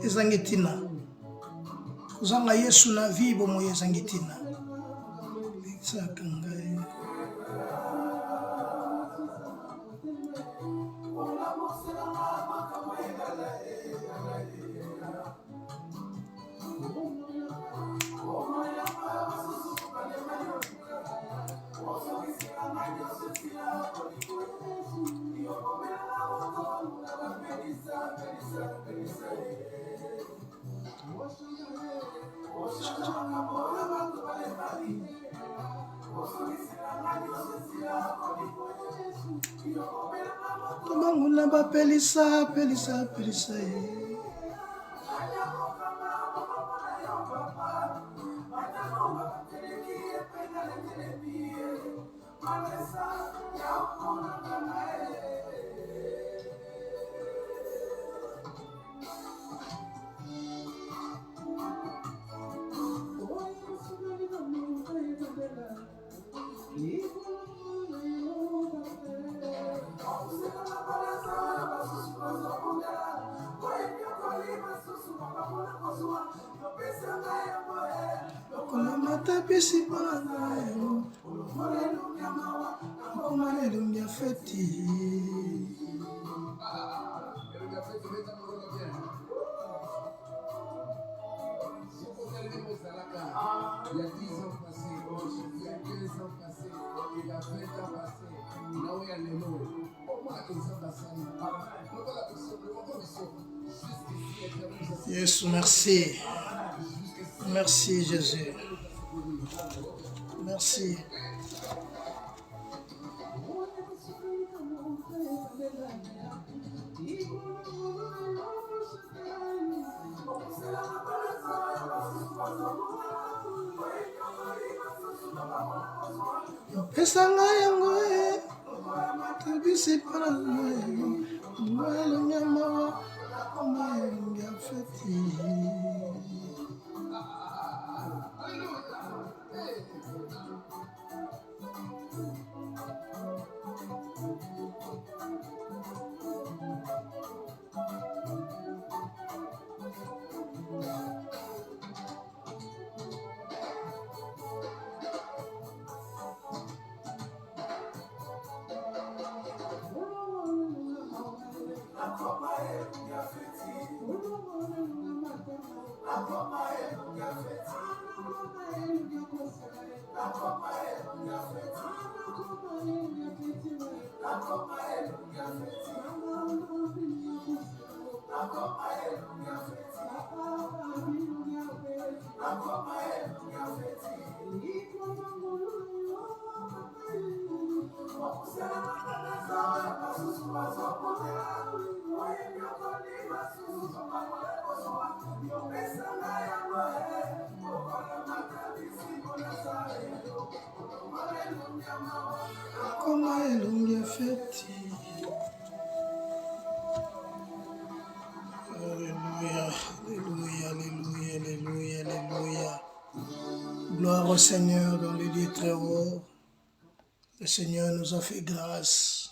ezangitina. Kozanga Yesu na vie bomo ezangitina. Sakangai. Tomanguna ba pelisa. Mata pesi panayo, Alléluia feti. Il y a 10 ans passés, il y a 15 ans passés, il y a 20 ans passés, là où il y a les mots. Yes, merci. Merci Jésus. Merci. Pesanga yango tabisi para ngalo nyama ya feti. Alléluia feti. Alléluia. Gloire au Seigneur dans le lieu très haut. Le Seigneur nous a fait grâce.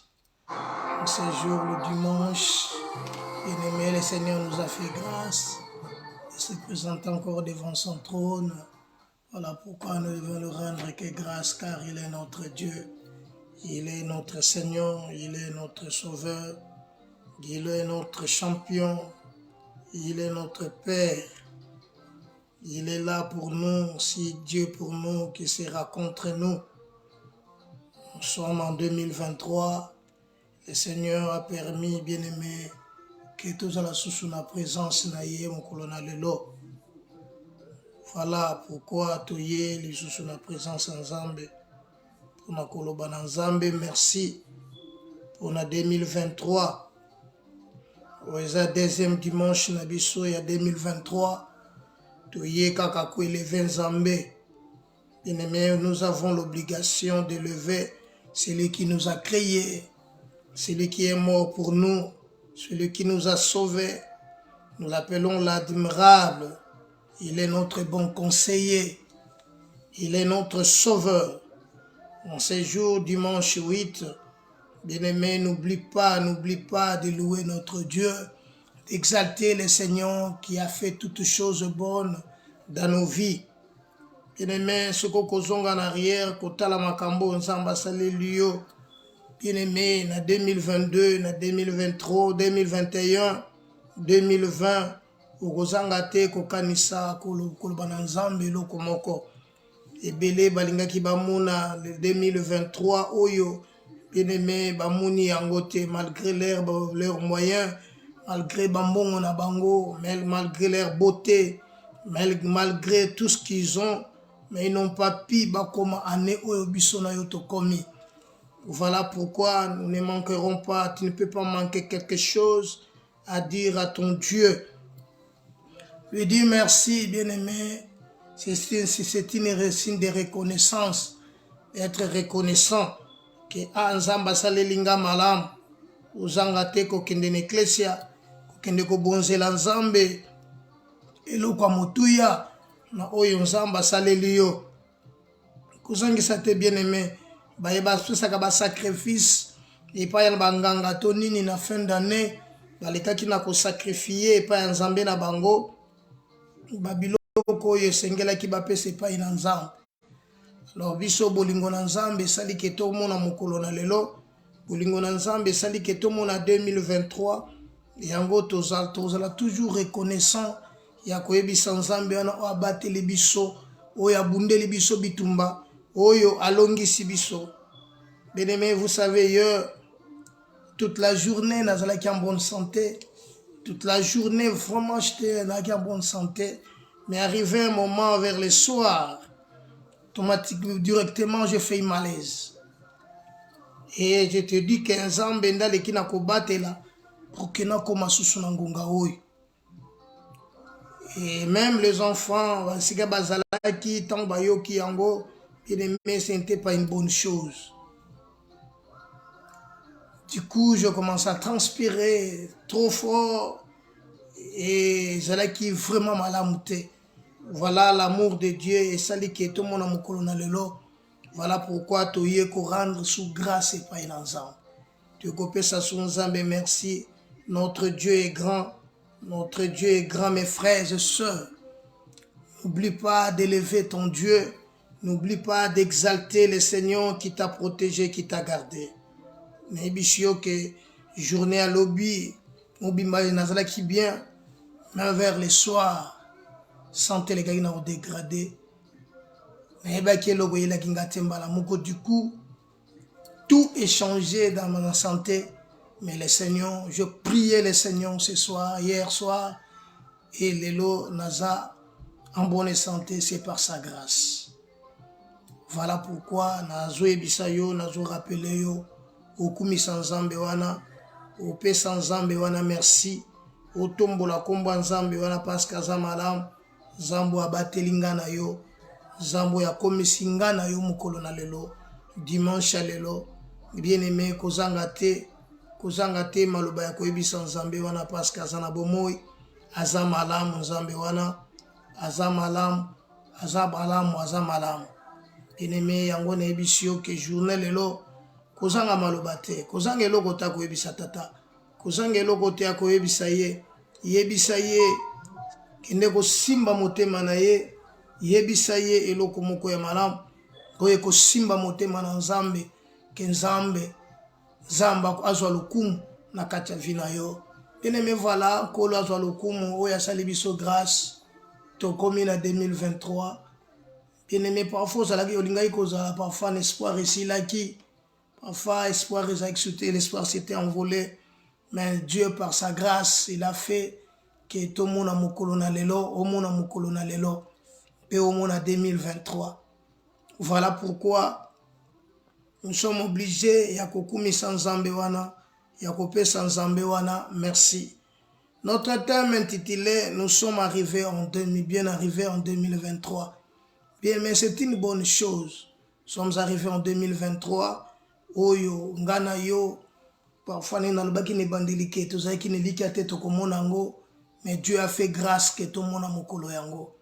En ce jour, le dimanche, bien-aimé, le Seigneur nous a fait grâce. Il se présente encore devant son trône. Voilà pourquoi nous devons le rendre que grâce, car il est notre Dieu. Il est notre Seigneur, il est notre Sauveur, il est notre champion, il est notre Père. Il est là pour nous, si Dieu pour nous, qui sera contre nous. Nous sommes en 2023, le Seigneur a permis, bien-aimé, que tous à la sous la présence naïe mon colonel Lelo. Voilà pourquoi tu y es les sous la présence en Zambie. Pour na koloba na Zambie, merci pour na 2023. Oeza deuxième dimanche na biso ya 2023. Tu y es kakakou le 20 Zambie. Bien-aimé, nous avons l'obligation de lever celui qui nous a créés, celui qui est mort pour nous, celui qui nous a sauvés. Nous l'appelons l'admirable. Il est notre bon conseiller. Il est notre sauveur. En ce jour, dimanche 8, bien-aimé, n'oublie pas de louer notre Dieu, d'exalter le Seigneur qui a fait toutes choses bonnes dans nos vies. Bien-aimé, ce qu'on en arrière, kotala makambo nzamba saleli yo. Bien-aimé, na 2022, na 2023, 2021, 2020, okozanga te kokanisa koloba na nzambe eloko moko. Ebele balingaki bamuna le 2023 oyo, bien-aimé, bamuni yango te, malgré leurs moyens, malgré bambongo na bango, malgré leur beauté, malgré tout ce qu'ils ont, mais ils n'ont pas pu bakoma année oyo biso na yo tokomi. Voilà pourquoi nous ne manquerons pas, tu ne peux pas manquer quelque chose à dire à ton Dieu. Lui dire merci, bien-aimé, c'est une signe de reconnaissance, d'être reconnaissant que Nzamba salelinga malam, uzanga te kokende na eklesia, kokende kobonzela Nzambe, eloko motuya, na oyo Nzamba saleli yo. Kozangisa te bien-aimé, bayeba saka ba sacrifice epai ya banganga to nini na fin d'année balekaki na ko sacrifier epai ya Nzambe na bango babiloko oyo esengelaki bapesa epai na Nzambe. Alors biso bolingo na Nzambe esali ke tomona mokolo na lelo, bolingo na Nzambe esali ke tomona 2023, yango tozala toujours reconnaissant ya koyebisa Nzambe wana o abateli biso, oyo abundeli biso bitumba, oyo alongisi biso. Bien-aimé, vous savez, hier, toute la journée, nazalaki en bonne santé. Toute la journée, vraiment, j'étais en bonne santé. Mais arrivé un moment vers le soir, automatiquement, directement, j'ai fait un malaise. Et je te dis que Nzambe ndale ki na kobatela pour que na koma susu na ngonga oyo. Et même les enfants, basika bazalaki tant bayoki yango, bien-aimé, ce n'était pas une bonne chose. Du coup, je commence à transpirer trop fort et j'allais vraiment malamuté. Voilà l'amour de Dieu et sali qui est tout le monde à lelo. Voilà pourquoi tu y es rendre sous grâce et pas ensemble. Tu copes ça sous Nzambe, merci. Notre Dieu est grand. Notre Dieu est grand, mes frères et sœurs. N'oublie pas d'élever ton Dieu. N'oublie pas d'exalter le Seigneur qui t'a protégé, qui t'a gardé. Mais bisio que journée à lobby, mobimba nazala qui bien, mais vers le soir, santé les gars qui n'ont dégradé. Mais bah qui logo il a kingatembala moko du coup, tout est changé dans ma santé. Mais le Seigneur, je priais le Seigneur ce soir, hier soir, et l'élo naza en bonne santé, c'est par sa grâce. Voilà pourquoi nazo ebisayo, nazo rappelé yo. Okumi Nzambe wana, opesa Nzambe wana merci, otombola komba Nzambe wana parce que aza malamu, Nzambo abateli nga na yo, Nzambo yakomisi nga na yo mokolo na lelo, dimanche ya lelo, bien-aimé, kozanga te maloba ya koyebisa Nzambe wana parce que aza na bomoi, aza malamu Nzambe wana, aza malamu. Bien-aimé, yango na yebisi yo ke journée lelo, kozanga maloba te, kozanga eloko ta koyebisa tata, kozanga eloko te akoyebisa ye, yebisa ye kende kosimba motema na ye, yebisa ye eloko moko ya malamu, oyo kosimba motema na Nzambe, ke Nzambe azwa lokumu na kati ya vi na yo. Bien-aimé, voilà, nkolo azwa lokumu oyo asali biso grâce, tokomi na 2023. Bien-aimé, parfois ozalaki olingaki kozala parfois l'espoir esilaki. Parfois, espoir, l'espoir s'était envolé. Mais Dieu, par sa grâce, il a fait que tout le monde a mokolo na lelo, au monde a mokolo na lelo, et au monde a 2023. Voilà pourquoi nous sommes obligés, Yakokumi sans Zambewana, Yakopé sans Zambewana, merci. Notre thème intitulé, nous sommes arrivés bien arrivés en 2023. Bien, mais c'est une bonne chose. Nous sommes arrivés en 2023. Oyo ngana yo parfois ni nalobaki ne bandilike tozaki ne likate to komona ngo, mais Dieu a fait grâce que to mona mokolo yango.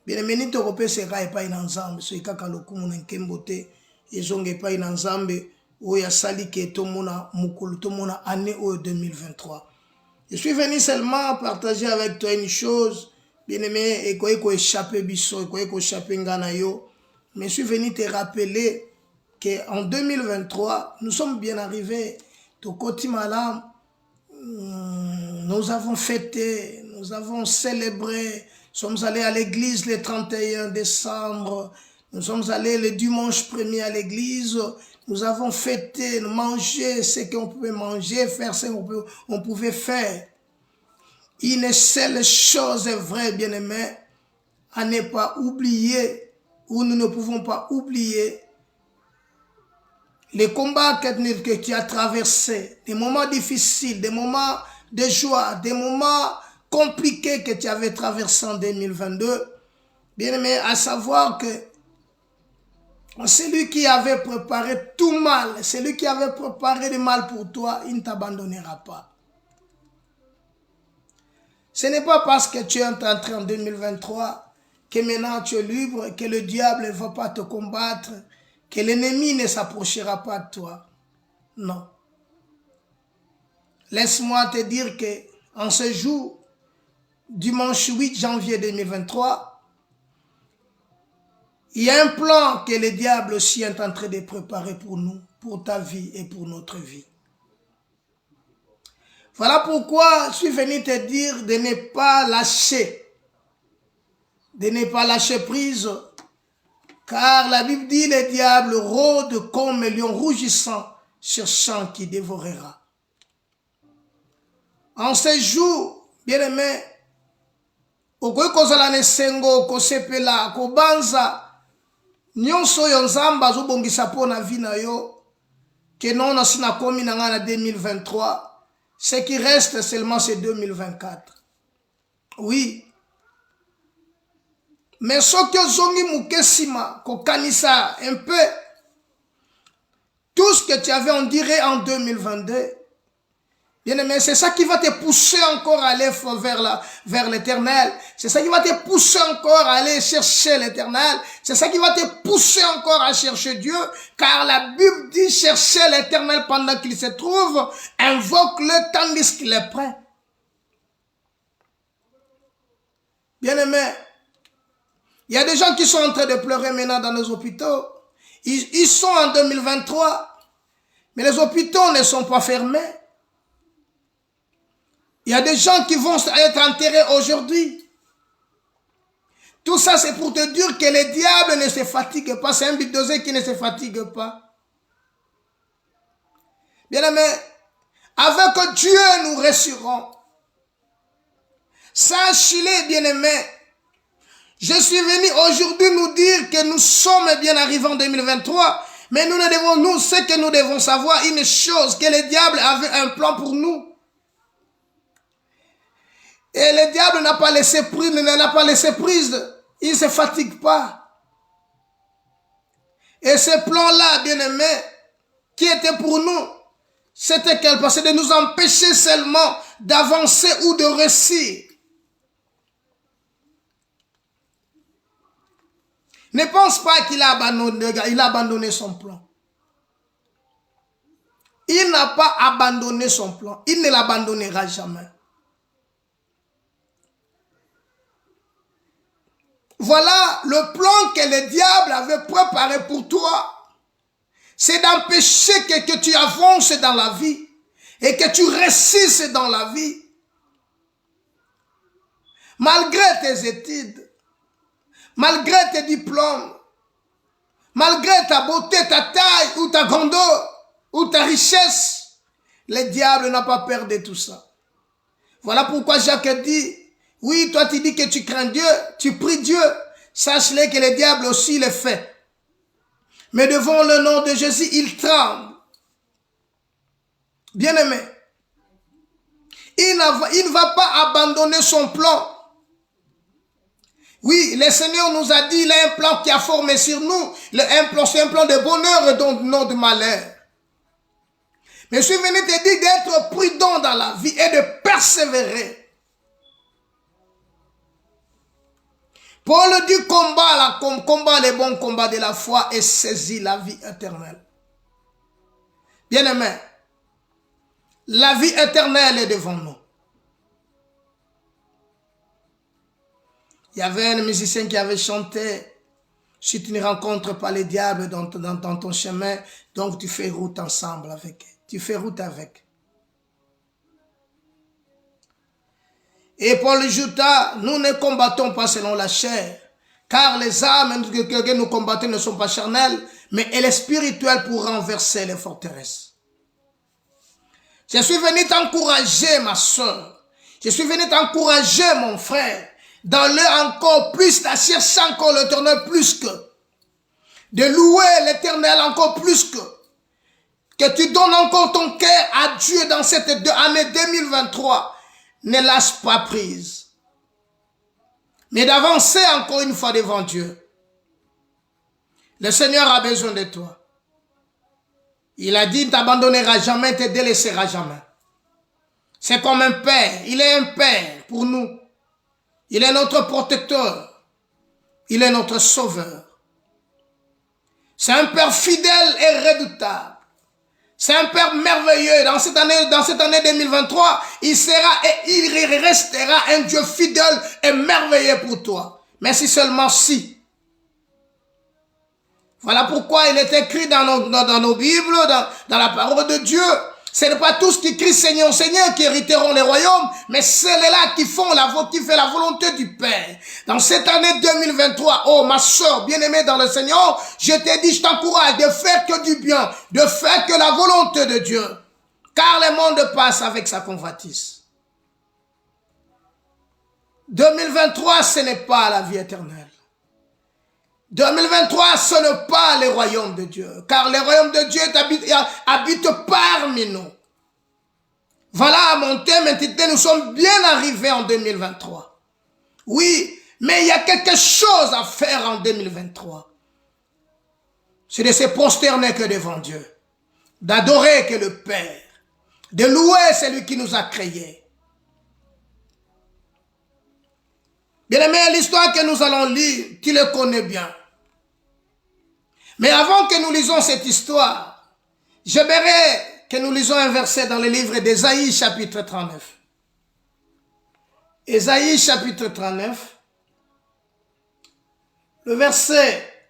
Bien aimé, to kopesa ka epai na Nzambe so ikaka lokumu na nkembo te ezonge epai na Nzambe oyo asali ke to mona mokolo to mona année oyo 2023. Je suis venu seulement partager avec toi une chose, bien-aimé, et qu'on échappé biso, qu'on échappé nganayo. Mais je suis venu te rappeler qu'en 2023, nous sommes bien arrivés. Tokoti Malam, nous avons fêté, nous avons célébré. Nous sommes allés à l'église le 31 décembre. Nous sommes allés le dimanche 1er à l'église. Nous avons fêté, mangé ce qu'on pouvait manger, faire ce qu'on pouvait faire. Une seule chose est vraie, bien-aimé, à ne pas oublier, ou nous ne pouvons pas oublier, les combats que tu as traversés, des moments difficiles, des moments de joie, des moments compliqués que tu avais traversés en 2022. Bien-aimé, à savoir que celui qui avait préparé tout mal, celui qui avait préparé le mal pour toi, il ne t'abandonnera pas. Ce n'est pas parce que tu es entré en 2023 que maintenant tu es libre, que le diable ne va pas te combattre, que l'ennemi ne s'approchera pas de toi. Non. Laisse-moi te dire que en ce jour, dimanche 8 janvier 2023, il y a un plan que le diable aussi est en train de préparer pour nous, pour ta vie et pour notre vie. Voilà pourquoi je suis venu te dire de ne pas lâcher, de ne pas lâcher prise, car la Bible dit le diable rôde comme un lion rougissant, cherchant qui dévorera. En ces jours, bien-aimé, okoki kozala na esengo kosepela kobanza nyonso oyo nzambe azobongisa mpo na vie na yo ke non nasi nakomi na ngai na 2023. Ce qui reste seulement c'est 2024. Oui. Mais soki ozongi muke nsima kokanisa un peu tout ce que tu avais en dirait en 2022. Bien-aimé, c'est ça qui va te pousser encore à aller vers l'éternel. C'est ça qui va te pousser encore à aller chercher l'éternel. C'est ça qui va te pousser encore à chercher Dieu. Car la Bible dit chercher l'éternel pendant qu'il se trouve. Invoque-le tandis qu'il est prêt. Bien-aimé, il y a des gens qui sont en train de pleurer maintenant dans les hôpitaux. Ils sont en 2023. Mais les hôpitaux ne sont pas fermés. Il y a des gens qui vont être enterrés aujourd'hui. Tout ça, c'est pour te dire que le diable ne se fatigue pas. C'est un bulldozer qui ne se fatigue pas. Bien-aimé, avec Dieu, nous réussirons. Sache-le, bien-aimé. Je suis venu aujourd'hui nous dire que nous sommes bien arrivés en 2023. Mais ce que nous devons savoir, une chose, que le diable avait un plan pour nous. Et le diable n'a pas laissé prise, il ne se fatigue pas. Et ce plan-là, bien-aimé, qui était pour nous, c'était quel? Parce que de nous empêcher seulement d'avancer ou de réussir. Ne pense pas qu'il a abandonné son plan. Il n'a pas abandonné son plan. Il ne l'abandonnera jamais. Voilà le plan que le diable avait préparé pour toi. C'est d'empêcher que tu avances dans la vie et que tu réussisses dans la vie. Malgré tes études, malgré tes diplômes, malgré ta beauté, ta taille ou ta grandeur ou ta richesse, le diable n'a pas peur de tout ça. Voilà pourquoi Jacques dit, oui, toi tu dis que tu crains Dieu, tu pries Dieu, sache-le que le diable aussi le fait. Mais devant le nom de Jésus, il tremble. Bien-aimé, il ne va pas abandonner son plan. Oui, le Seigneur nous a dit, il a un plan qui a formé sur nous. C'est un plan de bonheur et non de malheur. Mais je suis venu te dire d'être prudent dans la vie et de persévérer. Paul dit combat les bons combats de la foi et saisit la vie éternelle. Bien-aimé, la vie éternelle est devant nous. Il y avait un musicien qui avait chanté, si tu ne rencontres pas les diables dans ton chemin, donc tu fais route ensemble avec. Tu fais route avec. Et Paul ajouta, nous ne combattons pas selon la chair, car les âmes que nous combattons ne sont pas charnelles, mais elles sont spirituelles pour renverser les forteresses. Je suis venu t'encourager, ma soeur. Je suis venu t'encourager, mon frère, dans le encore plus, la chercher encore l'Éternel plus que, de louer l'Éternel encore plus que tu donnes encore ton cœur à Dieu dans cette année 2023. Ne lâche pas prise, mais d'avancer encore une fois devant Dieu. Le Seigneur a besoin de toi. Il a dit, il ne t'abandonnera jamais, il ne te délaissera jamais. C'est comme un père, il est un père pour nous. Il est notre protecteur, il est notre sauveur. C'est un père fidèle et redoutable. C'est un Père merveilleux. Dans cette année 2023, il sera et il restera un Dieu fidèle et merveilleux pour toi. Mais si seulement si. Voilà pourquoi il est écrit dans nos Bibles, dans la parole de Dieu. Ce n'est pas tous qui crient Seigneur, Seigneur qui hériteront les royaumes, mais ceux-là qui fait la volonté du Père. Dans cette année 2023, oh ma soeur bien-aimée dans le Seigneur, je te dis, je t'encourage de faire que du bien, de faire que la volonté de Dieu. Car le monde passe avec sa convoitise. 2023, ce n'est pas la vie éternelle. 2023, ce n'est pas le royaume de Dieu, car le royaume de Dieu habite parmi nous. Voilà mon thème intitulé, nous sommes bien arrivés en 2023. Oui, mais il y a quelque chose à faire en 2023. C'est de se prosterner que devant Dieu, d'adorer que le Père, de louer celui qui nous a créés. Bien aimé, l'histoire que nous allons lire, tu le connais bien. Mais avant que nous lisions cette histoire, j'aimerais que nous lisions un verset dans le livre d'Ésaïe chapitre 39. Ésaïe chapitre 39, le verset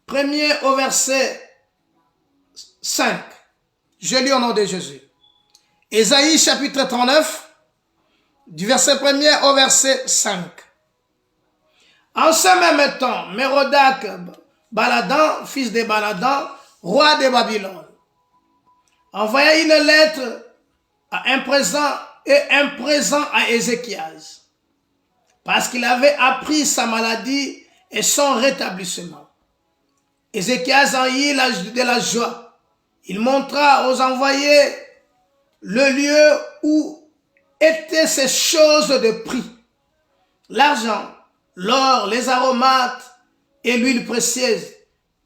1er au verset 5. Je lis au nom de Jésus. Ésaïe chapitre 39, du verset 1er au verset 5. En ce même temps, Mérodach Baladan, fils de Baladan, roi de Babylone, envoya une lettre à un présent à Ézéchias, parce qu'il avait appris sa maladie et son rétablissement. Ézéchias en eut de la joie. Il montra aux envoyés le lieu où étaient ces choses de prix, l'argent, l'or, les aromates et l'huile précieuse,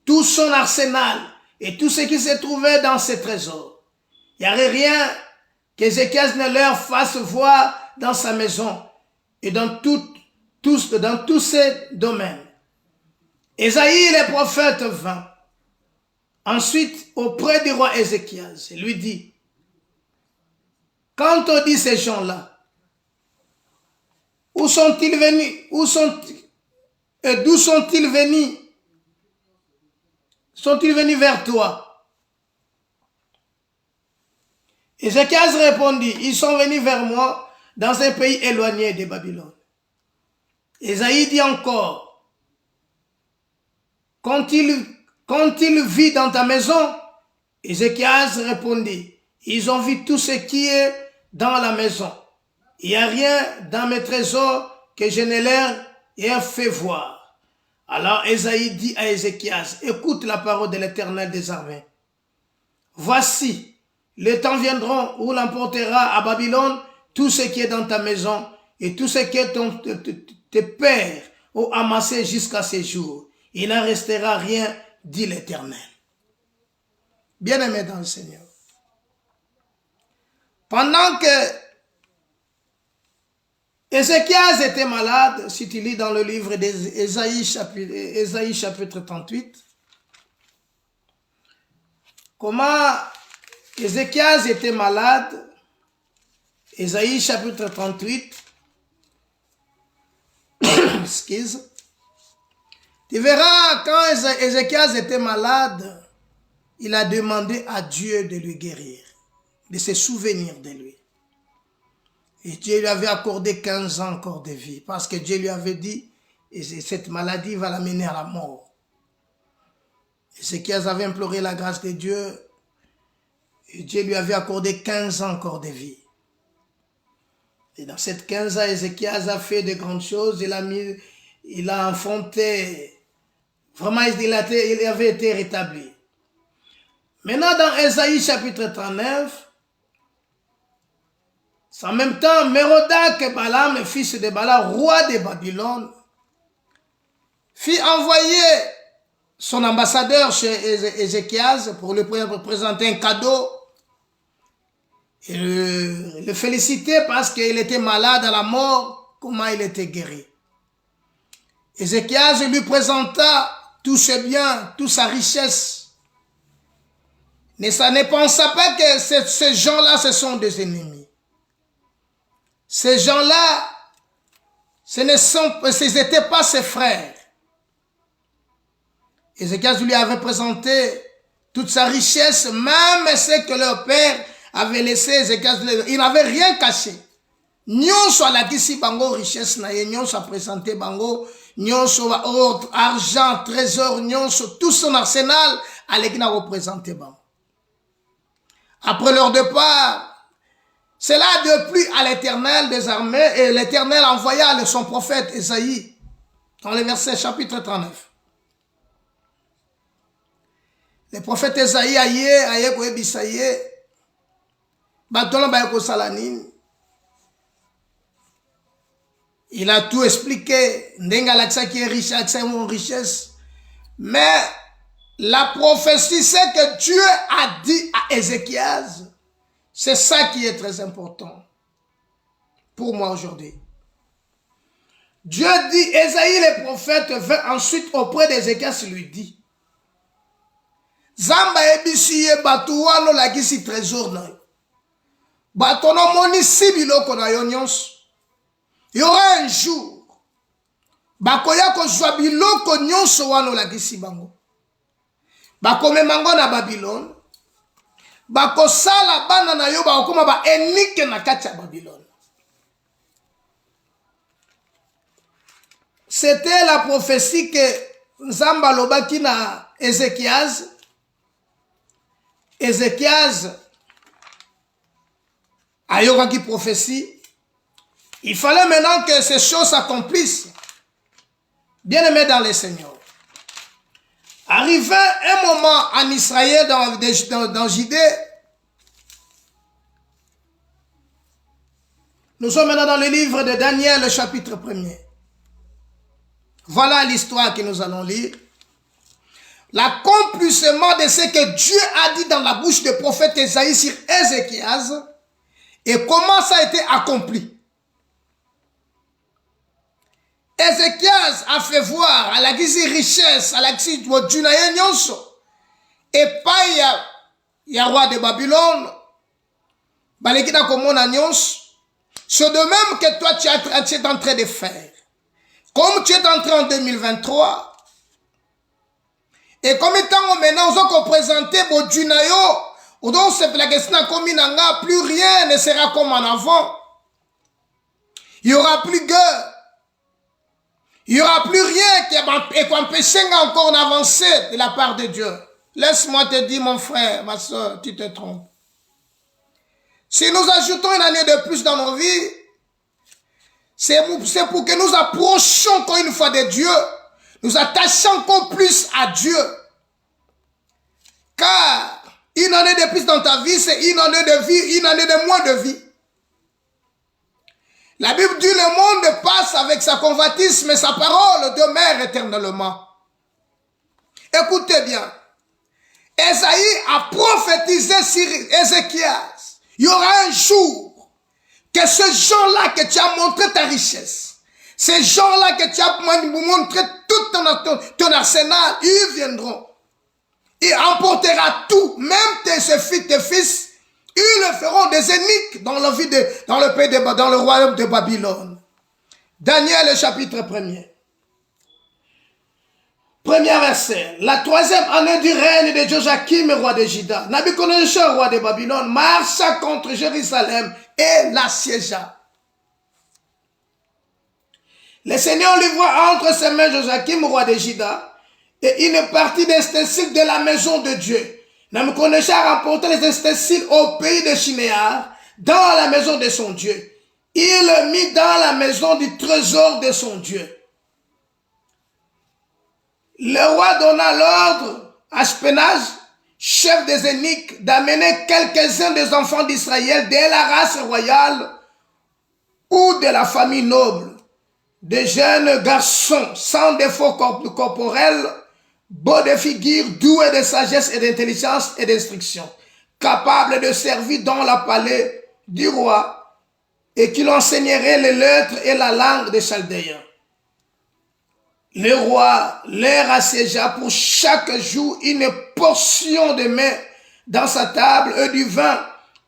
tout son arsenal et tout ce qui se trouvait dans ses trésors. Il n'y avait rien qu'Ézéchias ne leur fasse voir dans sa maison et dans tous ses domaines. Ésaïe le prophète vint ensuite auprès du roi Ézéchias et lui dit, quand on dit ces gens-là, où sont-ils venus? D'où sont-ils venus? Sont-ils venus vers toi? Ézéchias répondit, ils sont venus vers moi dans un pays éloigné de Babylone. Ésaïe dit encore, quand-il vit dans ta maison? Ézéchias répondit, ils ont vu tout ce qui est dans la maison. Il n'y a rien dans mes trésors que je ne leur ai fait voir. Alors Ésaïe dit à Ézéchias, écoute la parole de l'Éternel des armées. Voici, le temps viendra où l'emportera à Babylone tout ce qui est dans ta maison et tout ce que tes pères ont amassé jusqu'à ces jours. Il n'en restera rien, dit l'Éternel. Bien-aimé dans le Seigneur. Pendant que Ézéchias était malade, si tu lis dans le livre d'Ésaïe chapitre 38, comment Ézéchias était malade, Ésaïe chapitre 38, excuse. Tu verras, quand Ézéchias était malade, il a demandé à Dieu de lui guérir, de se souvenir de lui. Et Dieu lui avait accordé 15 ans encore de vie, parce que Dieu lui avait dit, et cette maladie va l'amener à la mort. Ézéchias avait imploré la grâce de Dieu, et Dieu lui avait accordé 15 ans encore de vie. Et dans cette 15 ans, Ézéchias a fait de grandes choses, il a affronté, vraiment il avait été rétabli. Maintenant dans Ésaïe chapitre 39, en même temps, Mérodach Balaam, le fils de Balaam, roi de Babylone, fit envoyer son ambassadeur chez Ézéchias pour lui présenter un cadeau et le féliciter parce qu'il était malade à la mort, comment il était guéri. Ézéchias lui présenta tous ses biens, toute sa richesse. Mais ça ne pensa pas que ces gens-là, ce sont des ennemis. Ces gens-là, ce n'étaient pas ses frères. Ézéchias lui avait présenté toute sa richesse, même ce que leur père avait laissé. Ézéchias, il n'avait rien caché. Nyonso alakisi bango richesse na ye, nyonso a présenté bango, nyonso or, argent, trésor, nyonso, tout son arsenal aleki na représenté bango. Après leur départ, cela a déplu à l'Éternel des armées et l'Éternel envoya son prophète Ésaïe dans le verset chapitre 39. Le prophète Ésaïe aye koyebisa ye batolo baye kosala nini. Il a tout expliqué, ndenga alakisaki riche, mon richesse. Mais la prophétie, c'est que Dieu a dit à Ézéchias, c'est ça qui est très important pour moi aujourd'hui. Dieu dit, Ésaïe le prophète vint ensuite auprès d'Ézéchias et lui dit, Zamba ebisiye batuwano lakisi trésor na yo. Batono moni si biloko na yo nyonso. Il y aura un jour, bakoya kozwa biloko nyonso wano lakisi bango. Bakome mango na Babylone. Bakosala bana na yo bakoma ba enike na kati ya Babylone. C'était la prophétie que Nzamba lobaki na Ézéchias. Ézéchias ayokaki prophétie. Il fallait maintenant que ces choses s'accomplissent. Bien-aimés dans le Seigneur. Arrivé un moment en Israël, dans Judée, nous sommes maintenant dans le livre de Daniel, le chapitre 1er. Voilà l'histoire que nous allons lire. L'accomplissement de ce que Dieu a dit dans la bouche du prophète Ésaïe sur Ézéchias et comment ça a été accompli. Ézéchias a fait voir à la guise richesse, à la guise de nyonso, et pas il y a roi de Babylone, balekina komona nyonso, c'est de même que toi tu es en train de faire. Comme tu es entré en 2023, et comme étant maintenant, on va présenter Bodjunayo, ou donc c'est la question de plus rien ne sera comme en avant. Il n'y aura plus guerre. Il n'y aura plus rien qui empêche encore d'avancer de la part de Dieu. Laisse-moi te dire, mon frère, ma soeur, tu te trompes. Si nous ajoutons une année de plus dans nos vies, c'est pour que nous approchions encore une fois de Dieu, nous attachons encore plus à Dieu. Car une année de plus dans ta vie, c'est une année de vie, une année de moins de vie. La Bible dit le monde passe avec sa convoitise, mais sa parole demeure éternellement. Écoutez bien. Ésaïe a prophétisé sur Ézéchias. Il y aura un jour que ces gens-là que tu as montré ta richesse, ces gens-là que tu as montré tout ton arsenal, ils viendront. Ils emporteront tout, même tes fils, ils le feront des énigmes dans le pays dans le royaume de Babylone. Daniel, chapitre 1er. Premier verset. La troisième année du règne de Joachim, roi de Juda, Nabuchodonosor, roi de Babylone, marcha contre Jérusalem et l'assiégea. Le Seigneur livra entre ses mains Joachim, roi de Juda, et une partie des ustensiles de la maison de Dieu. Nabuchodonosor remporta les ustensiles au pays de Shinéar, dans la maison de son Dieu. Il le mit dans la maison du trésor de son Dieu. Le roi donna l'ordre à Ashpenaz, chef des eunuques, d'amener quelques-uns des enfants d'Israël de la race royale ou de la famille noble, des jeunes garçons sans défaut corporel, beaux de figure, doués de sagesse et d'intelligence et d'instruction, capables de servir dans le palais du roi et qui l'enseigneraient les lettres et la langue des Chaldéens. Le roi leur assiégea pour chaque jour une portion de mets dans sa table et du vin,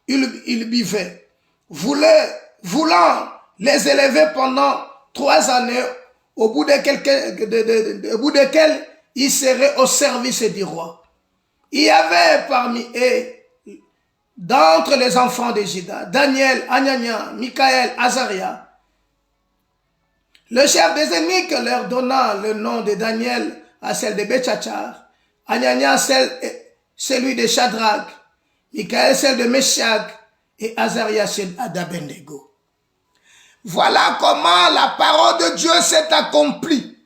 il buvait. Voulant les élever pendant 3 années, au bout desquelles ils seraient au service du roi. Il y avait parmi eux, d'entre les enfants de Juda, Daniel, Anania, Michaël, Azaria. Le chef des eunuques leur donna le nom de Daniel à celle de Bétchachar, Anania celui de Shadrach, Michaël celle de Meshach et Azaria celle d'Abednego. Voilà comment la parole de Dieu s'est accomplie.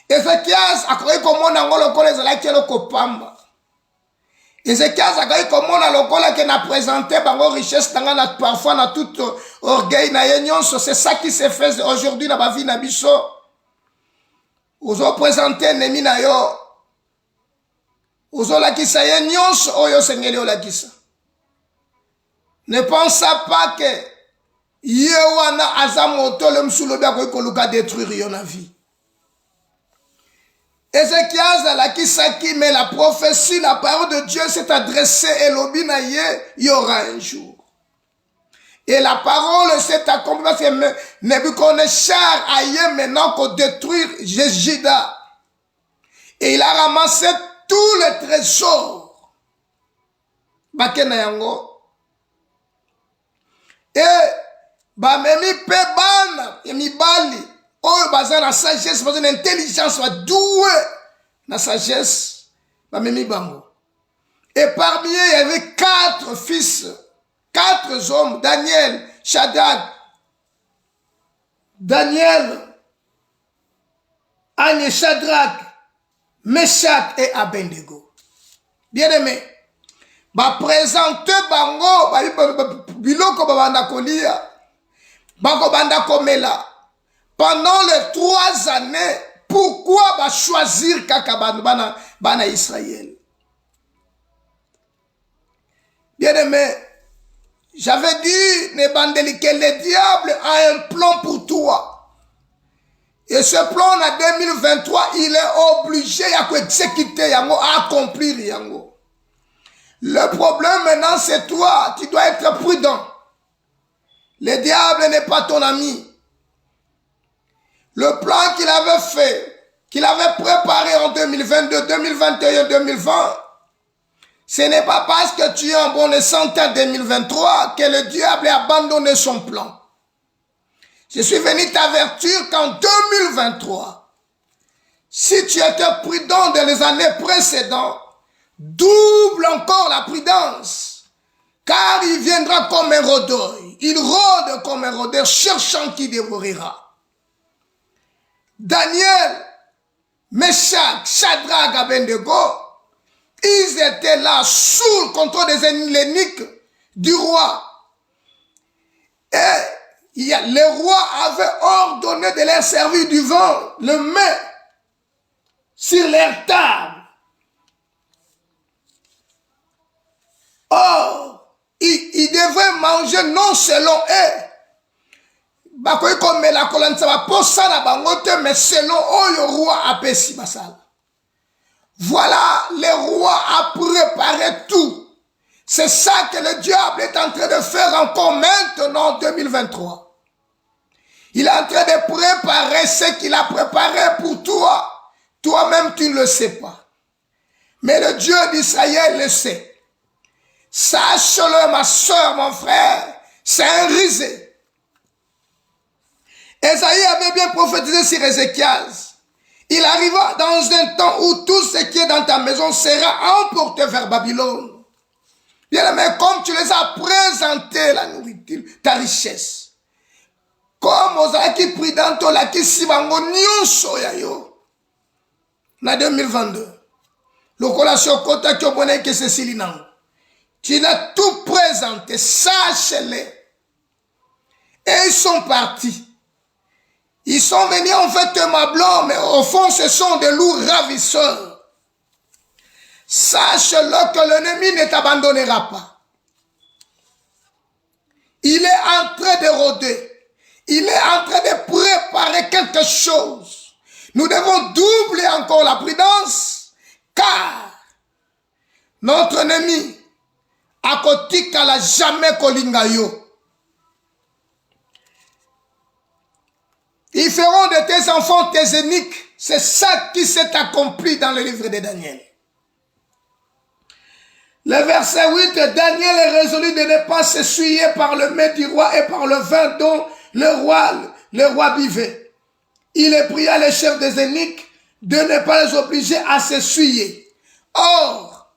Ézéchias a cru comment on a le kopamba. Ézéchias a cru comment on a le qui a présenté bango richesse parfois na tout orgueil na yenyon. C'est ça qui se fait aujourd'hui na ba vie na biso. Ozo présenter nemi na yo. Ozo la kisa yenyon oyo sengeli o la kisa. Ne pense pas que yewana azamoto le msulobi a koluka détruire yo na vie. Ézéchias a la kisaki, mais la prophétie, la parole de Dieu s'est adressée et l'obinaye, il y aura un jour. Et la parole s'est accomplie parce que Nebuchadnezzar aille maintenant qu'on détruire Juda. Et il a ramassé tous les trésors. Bakena yango. Et bamemi pebana emibali. Oh, baza na sagesse, baza na intelligence, ba doué na sagesse, ba memi bango. Et parmi eux, il y avait 4 fils, 4 hommes, Daniel, Shadrach, Shadrach, Meshach et Abednego. Bien aimé, ba présenter bango, ba biloko ba banda kolia, bango banda komela. Pendant les 3 années, pourquoi choisir Bana Israël? Bien aimé, j'avais dit que le diable a un plan pour toi. Et ce plan en 2023, il est obligé à exécuter, à accomplir. Le problème maintenant, c'est toi. Tu dois être prudent. Le diable n'est pas ton ami. Le plan qu'il avait fait, qu'il avait préparé en 2022, 2021, 2020, ce n'est pas parce que tu es en bonne santé en 2023 que le diable a abandonné son plan. Je suis venu t'avertir qu'en 2023, si tu étais prudent dans les années précédentes, double encore la prudence, car il viendra comme un rôdeur. Il rôde comme un rôdeur, cherchant qui dévorera. Daniel, Meshach, Shadrach, Abednego, ils étaient là sous le contrôle des eunuques du roi. Et le roi avait ordonné de leur servir du vin, le mets sur leur table. Or, ils devaient manger non selon eux. Mais selon le roi a péci basal. Voilà, le roi a préparé tout. C'est ça que le diable est en train de faire encore maintenant en 2023. Il est en train de préparer ce qu'il a préparé pour toi. Toi-même, tu ne le sais pas. Mais le Dieu d'Israël le sait. Sache-le, ma soeur, mon frère, c'est un risé. Esaïe avait bien prophétisé sur Ézéchias. Il arriva dans un temps où tout ce qui est dans ta maison sera emporté vers Babylone. Bien aimé, comme tu les as présenté la nourriture, ta richesse. Comme ozalaki prudent tolakisi bango nyonso ya yo. Na 2022. Lokola sokota ki obone ke sesili nango. Tu l'as tout présenté, sache-les. Et ils sont partis. Ils sont venus en fait ma blanc, mais au fond ce sont des loups ravisseurs. Sache-le que l'ennemi ne t'abandonnera pas. Il est en train de rôder. Il est en train de préparer quelque chose. Nous devons doubler encore la prudence, car notre ennemi, akotika la jamais kolinga yo. Ils feront de tes enfants tes eunuques. C'est ça qui s'est accompli dans le livre de Daniel. Le verset 8, Daniel est résolu de ne pas s'essuyer par le mets du roi et par le vin dont le roi buvait. Il pria les chefs des eunuques de ne pas les obliger à s'essuyer. Or,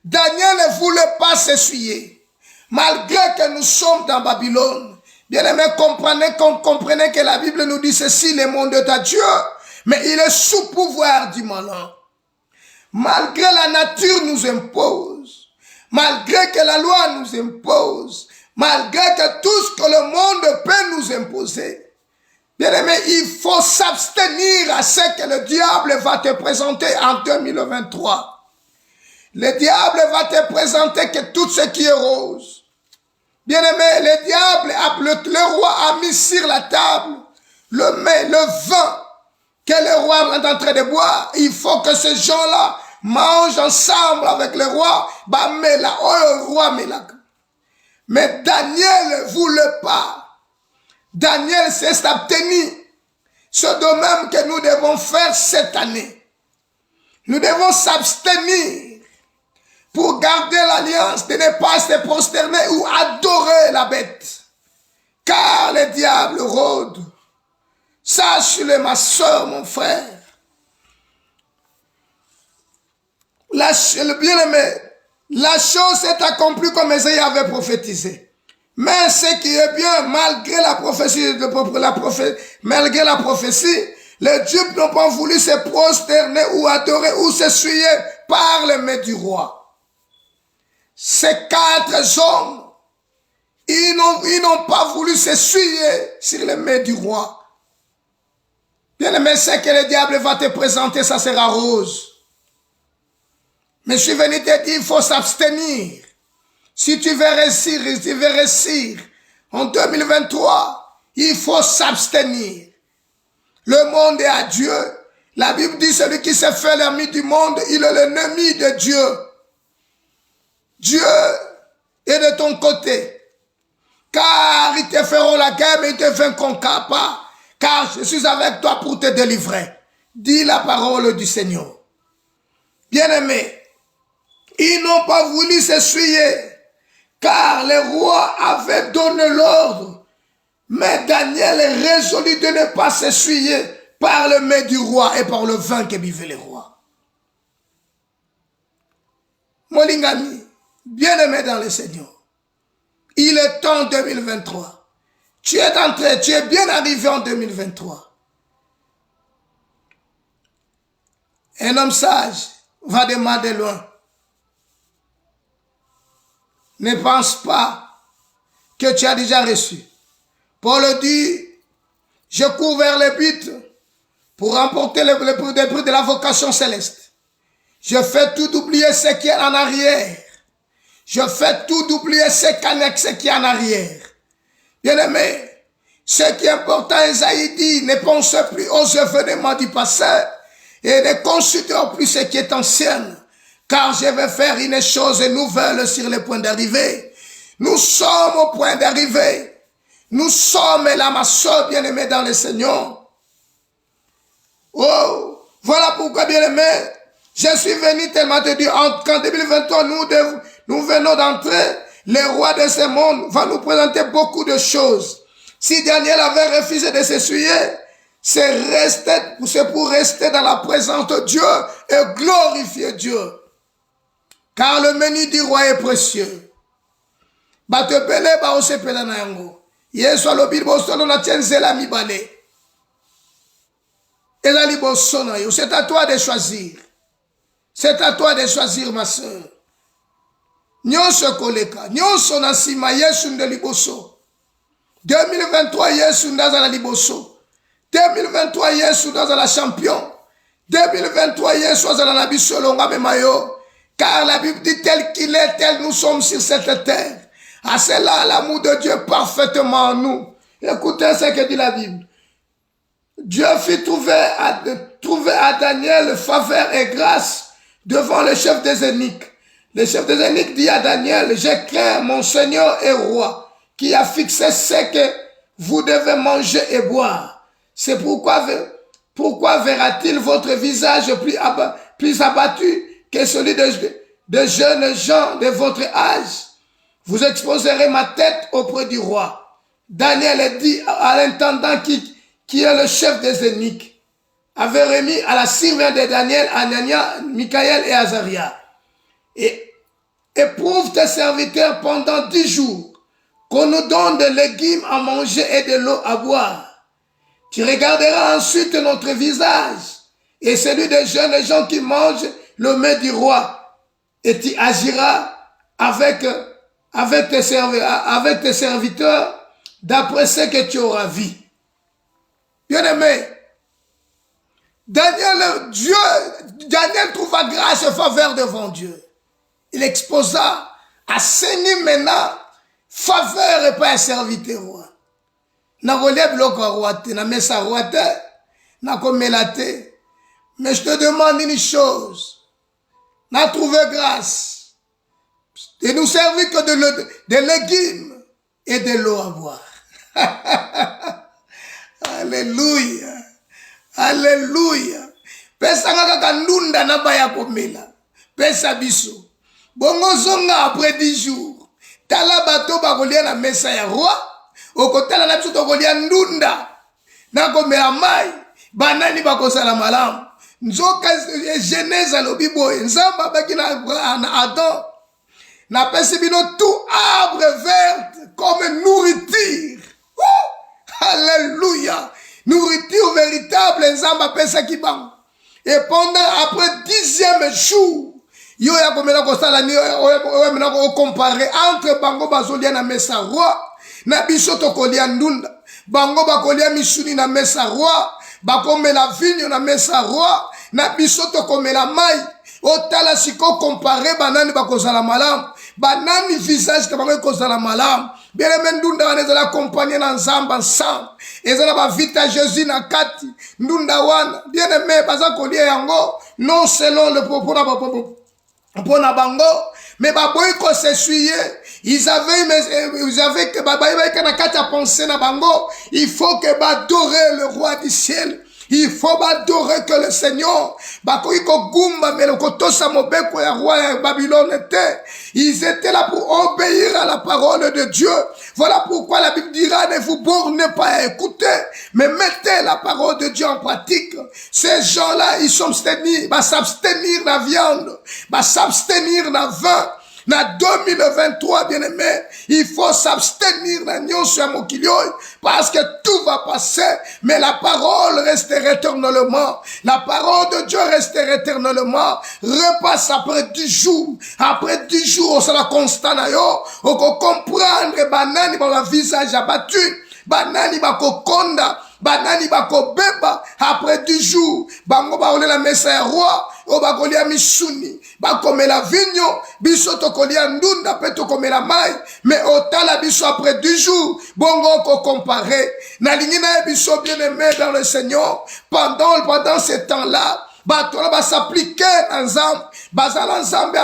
Daniel ne voulait pas s'essuyer. Malgré que nous sommes dans Babylone. Bien aimé, comprenez que la Bible nous dit ceci, le monde est à Dieu, mais il est sous pouvoir du malin. Malgré la nature nous impose, malgré que la loi nous impose, malgré que tout ce que le monde peut nous imposer, bien aimé, il faut s'abstenir à ce que le diable va te présenter en 2023. Le diable va te présenter que tout ce qui est rose. Bien aimé, le diable, le roi a mis sur la table le vin que le roi est en train de boire. Il faut que ces gens-là mangent ensemble avec le roi. Mais Daniel ne voulait pas. Daniel s'est abstenu. C'est de même que nous devons faire cette année. Nous devons s'abstenir pour garder l'alliance, de ne pas se prosterner ou adorer la bête. Car le diable rôde. Sache-le, ma soeur, mon frère. Le bien-aimé, la chose est accomplie comme Esaïe avait prophétisé. Mais ce qui est bien, malgré la prophétie, malgré la prophétie, les Juifs n'ont pas voulu se prosterner ou adorer ou s'essuyer par les mains du roi. Ces 4 hommes, ils n'ont pas voulu s'essuyer sur les mains du roi. Bien aimé, ce que le diable va te présenter, ça sera rose. Mais je suis venu te dire, il faut s'abstenir. Si tu veux réussir, en 2023, il faut s'abstenir. Le monde est à Dieu. La Bible dit, celui qui se fait l'ami du monde, il est l'ennemi de Dieu. Dieu est de ton côté. Car ils te feront la guerre, mais ils te vaincront pas. Car je suis avec toi pour te délivrer. Dis la parole du Seigneur. Bien-aimés, ils n'ont pas voulu s'essuyer. Car le roi avait donné l'ordre. Mais Daniel est résolu de ne pas s'essuyer par le mets du roi et par le vin que buvait le roi. Molingami, bien-aimé dans le Seigneur, il est temps 2023. Tu es bien arrivé en 2023. Un homme sage va demander loin. Ne pense pas que tu as déjà reçu. Paul dit, je cours vers le but pour remporter le prix de la vocation céleste. Je fais tout oublier ce qui est en arrière. Je fais tout oublier ce qui est en arrière. Bien-aimé, ce qui est important, Esaïe dit, ne pense plus aux événements du passé et ne considère plus ce qui est ancien. Car je vais faire une chose nouvelle sur le point d'arrivée. Nous sommes au point d'arrivée. Nous sommes là, ma soeur bien-aimée dans le Seigneur. Oh, voilà pourquoi, bien-aimé, je suis venu tellement te dire, qu'en 2023, nous venons d'entrer, le roi de ce monde va nous présenter beaucoup de choses. Si Daniel avait refusé de s'essuyer, c'est pour rester dans la présence de Dieu et glorifier Dieu. Car le menu du roi est précieux. Batepele ba osepela na yango. Yesu alobi bosolo na tienzela mibale. Ezali bosona yo. C'est à toi de choisir. C'est à toi de choisir, ma soeur. Nyonso koleka. Nyonso na sima Yesu nde liboso. 2023 Yesu ndaza na liboso. 2023 Yesu ndaza la champion. 2023 Yesu azala na biso longa memayo. Car la Bible dit tel qu'il est, tel nous sommes sur cette terre. À cela, l'amour de Dieu parfaitement en nous. Écoutez ce que dit la Bible. Dieu fit trouver à Daniel faveur et grâce devant le chef des eunuques. Le chef des eunuques dit à Daniel, j'ai craint mon Seigneur et roi, qui a fixé ce que vous devez manger et boire. C'est pourquoi verra-t-il votre visage plus abattu que celui de jeunes gens de votre âge? Vous exposerez ma tête auprès du roi. Daniel dit à l'intendant qui est le chef des eunuques, avait remis à la surveillance de Daniel, Anania, Michaël et Azaria. Et éprouve tes serviteurs pendant 10 jours, qu'on nous donne des légumes à manger et de l'eau à boire. Tu regarderas ensuite notre visage et celui des jeunes gens qui mangent le mets du roi, et tu agiras avec tes serviteurs d'après ce que tu auras vu. Bien-aimé, Daniel trouva grâce et faveur devant Dieu. Il exposa à Seigneur maintenant faveur et pas un serviteur roi. Na kolia biloko roi te, na mesa roi te, na komela te. Mais je te demande une chose. N'a trouvé grâce de nous servir que de légumes et de l'eau à boire. Alléluia. Alléluia. Pesa kaka ndunda na baya komela. Pesa biso. Bongo zonga après 10 jours. Tala bato bakolia na mesa ya roi. Okotala na biso tokolia ndunda. Na komela mai. Banani bakosala malamu. Nzoka Genèse alobi boye. Nzamba baki na Adam. Na pesi bino tout arbre vert comme nourriture. Alléluia. Nourriture véritable, Nzamba pesa ki bang. Et après 10e jour, yo ya komela kosala ni yo mena ko comparer entre bango bazolia na mesa roi na biso tokolia ndunda. Bango bakolia misuni na mesa roi, bakomela vinyo na mesa roi, na biso tokomela mai. Otala siko comparer banani bakozala malamu. Banani visage ka bango kozala malamu. Bien ndunda wanezala accompagner na Nzamba ensemble. Ezala ba vita Jésus na kati ndunda wana. Bien aimé baza kolia yango non selon le propos na bango, mais baboyi ko s'essuyer. Ils avaient que babaye na kati a penser na bango, il faut que badorer le roi du ciel. Il faut adorer que le Seigneur. Ils étaient là pour obéir à la parole de Dieu. Voilà pourquoi la Bible dira, ne vous bornez pas à écouter, mais mettez la parole de Dieu en pratique. Ces gens-là, ils sont s'abstenir de la viande, s'abstenir de la vin. Na 2023, bien-aimé, il faut s'abstenir na nyonso ya mokili parce que tout va passer, mais la parole restera éternellement. La parole de Dieu restera éternellement. Repasse après 10 jours. Après 10 jours, on sera constant na yo. On va comprendre banani ba visage abattu. Banani ba kokonda. Banani ba kobeba. Après 10 jours, bango ba ole la mesa ya roi. O ba kolia misuni. Ba komela vinyo. Biso to kolia ndunda pe to komela mai. Mais otala biso après 10 jours. Bongo ko comparer. Na lingina biso bien aimé dans le Seigneur. Pendant ce temps-là. Batola ba s'appliquer ensemble. Bazala ensemble.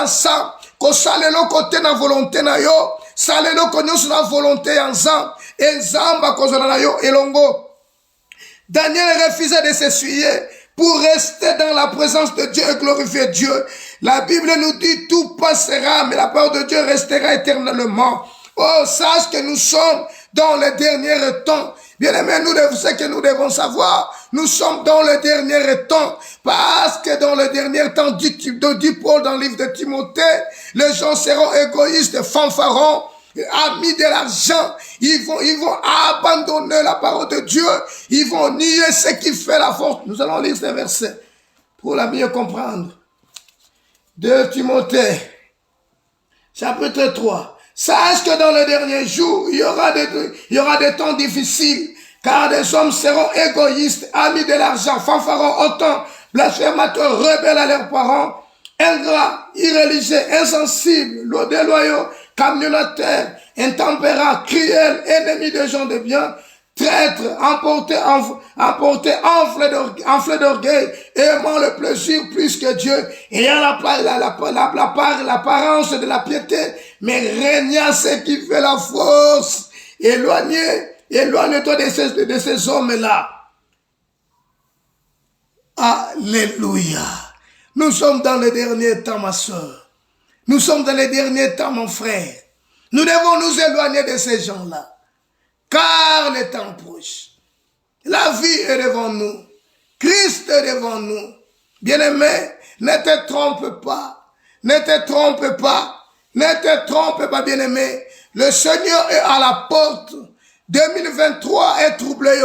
Ko salelo côté na volonté na yo. Salelo ko nyonso na volonté ensemble. Enzamba kozala yo elongo. Daniel refusait de s'essuyer pour rester dans la présence de Dieu et glorifier Dieu. La Bible nous dit tout passera, mais la parole de Dieu restera éternellement. Oh, sache que nous sommes dans les derniers temps. Bien-aimés, ce que nous devons savoir, nous sommes dans les derniers temps. Parce que dans les derniers temps, dit Paul dans le livre de Timothée, les gens seront égoïstes, fanfarons, amis de l'argent. Ils vont abandonner la parole de Dieu. Ils vont nier ce qui fait la force. Nous allons lire ces versets pour la mieux comprendre. 2 Timothée, chapitre 3. Sache que dans les derniers jours, il y aura des temps difficiles, car des hommes seront égoïstes, amis de l'argent, fanfarons, autant, blasphémateurs, rebelles à leurs parents, ingrats, irréligieux, insensibles, déloyaux, camionnaires, intempérants, cruels, ennemis des gens de bien, traîtres, emportés, enflés d'orgueil, aimant le plaisir plus que Dieu, ayant l'apparence de la piété, mais régnant ce qui fait la force. Éloigne-toi de ces hommes-là. Alléluia. Nous sommes dans les derniers temps, ma soeur. Nous sommes dans les derniers temps, mon frère. Nous devons nous éloigner de ces gens-là. Car le temps proche. La vie est devant nous. Christ est devant nous. Bien-aimé, ne te trompe pas. Ne te trompe pas. Ne te trompe pas, bien-aimé. Le Seigneur est à la porte. 2023 est troublé.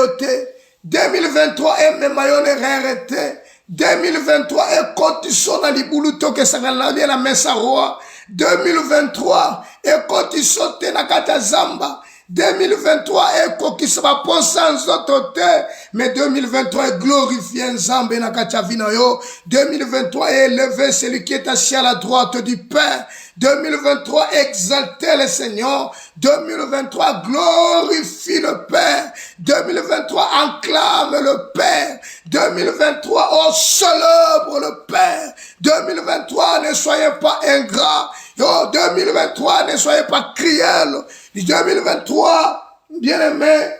2023 est mémaillonné arrêté. 2023 est cotisson à l'ibuluto que ça va bien la messa roi. 2023 est cotisson na katazamba. 2023 est kokisaba sans autorité, mais 2023 est glorifié Nzambe na kachavina yo. 2023 est élevé celui qui est assis à la droite du Père. 2023 exalté le Seigneur. 2023 glorifie le Père. 2023 acclame le Père. 2023 oh célèbre le Père. 2023 ne soyez pas ingrats. Oh, 2023 ne soyez pas cruels. 2023, bien-aimés,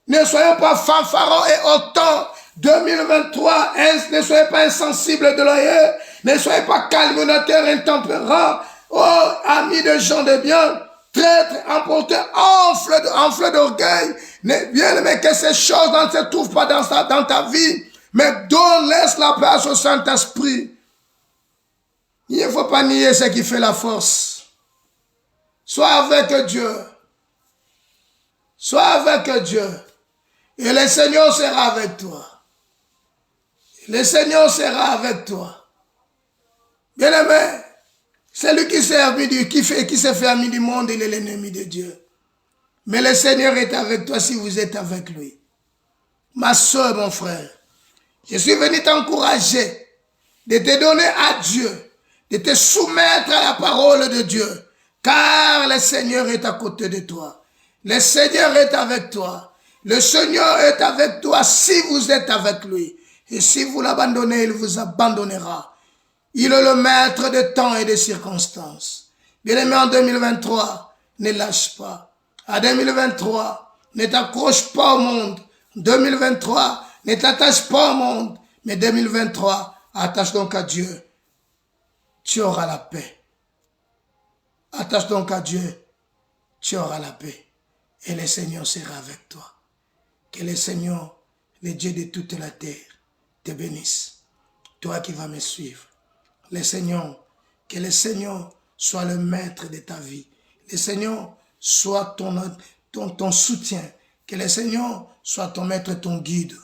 ne soyez pas fanfarons et autant. 2023, ne soyez pas insensibles de l'oeil. Ne soyez pas calomniateurs, intempérants. Oh, amis de gens de bien, traîtres, emportés, enflés d'orgueil. Bien-aimés, que ces choses ne se trouvent pas dans ta vie. Mais laisse la place au Saint-Esprit. Il ne faut pas nier ce qui fait la force. Sois avec Dieu. Sois avec Dieu. Et le Seigneur sera avec toi. Le Seigneur sera avec toi. Bien-aimé, celui qui s'est fait ami du monde, il est l'ennemi de Dieu. Mais le Seigneur est avec toi si vous êtes avec lui. Ma soeur, mon frère, je suis venu t'encourager, de te donner à Dieu, de te soumettre à la parole de Dieu, car le Seigneur est à côté de toi. Le Seigneur est avec toi. Le Seigneur est avec toi si vous êtes avec lui. Et si vous l'abandonnez, il vous abandonnera. Il est le maître de temps et de circonstances. Bien-aimé, en 2023, ne lâche pas. En 2023, ne t'accroche pas au monde. 2023, ne t'attache pas au monde. Mais 2023, attache donc à Dieu. Tu auras la paix. Attache donc à Dieu. Tu auras la paix. Et le Seigneur sera avec toi. Que le Seigneur, le Dieu de toute la terre, te bénisse. Toi qui vas me suivre. Le Seigneur, que le Seigneur soit le maître de ta vie. Le Seigneur soit ton soutien. Que le Seigneur soit ton maître, ton guide.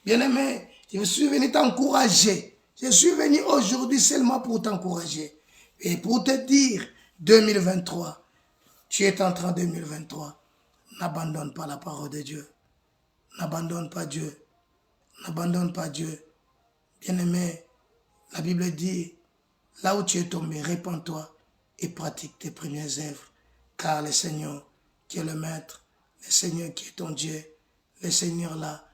Bien-aimé, je suis venu t'encourager. Je suis venu aujourd'hui seulement pour t'encourager. Et pour te dire, 2023, tu es en train 2023. N'abandonne pas la parole de Dieu. N'abandonne pas Dieu. N'abandonne pas Dieu. Bien-aimé, la Bible dit, là où tu es tombé, répands-toi et pratique tes premières œuvres. Car le Seigneur qui est le Maître, le Seigneur qui est ton Dieu, le Seigneur là,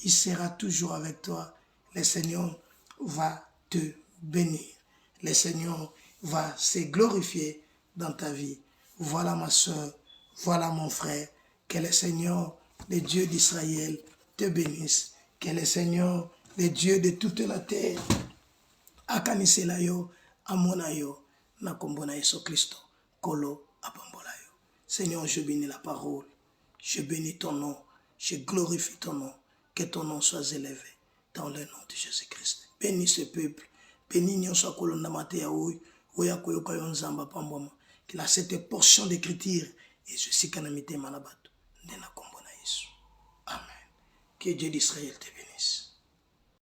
il sera toujours avec toi. Le Seigneur va te bénir. Le Seigneur va se glorifier dans ta vie. Voilà ma soeur, voilà mon frère. Que le Seigneur, le Dieu d'Israël, te bénisse. Que le Seigneur, le Dieu de toute la terre, akanisela yo, amona yo, na kombo na Yesu Christo, kolo apambola yo. Seigneur, je bénis la parole, je bénis ton nom, je glorifie ton nom, que ton nom soit élevé dans le nom de Jésus-Christ. Bénis ce peuple, bénis nyonso kolonda mateya oya koyoka yo nzamba pambwama, qu'il a cette portion d'écriture et je suis kanamite manabato, ndena kombo na Yesu. Amen. Que Dieu d'Israël te bénisse.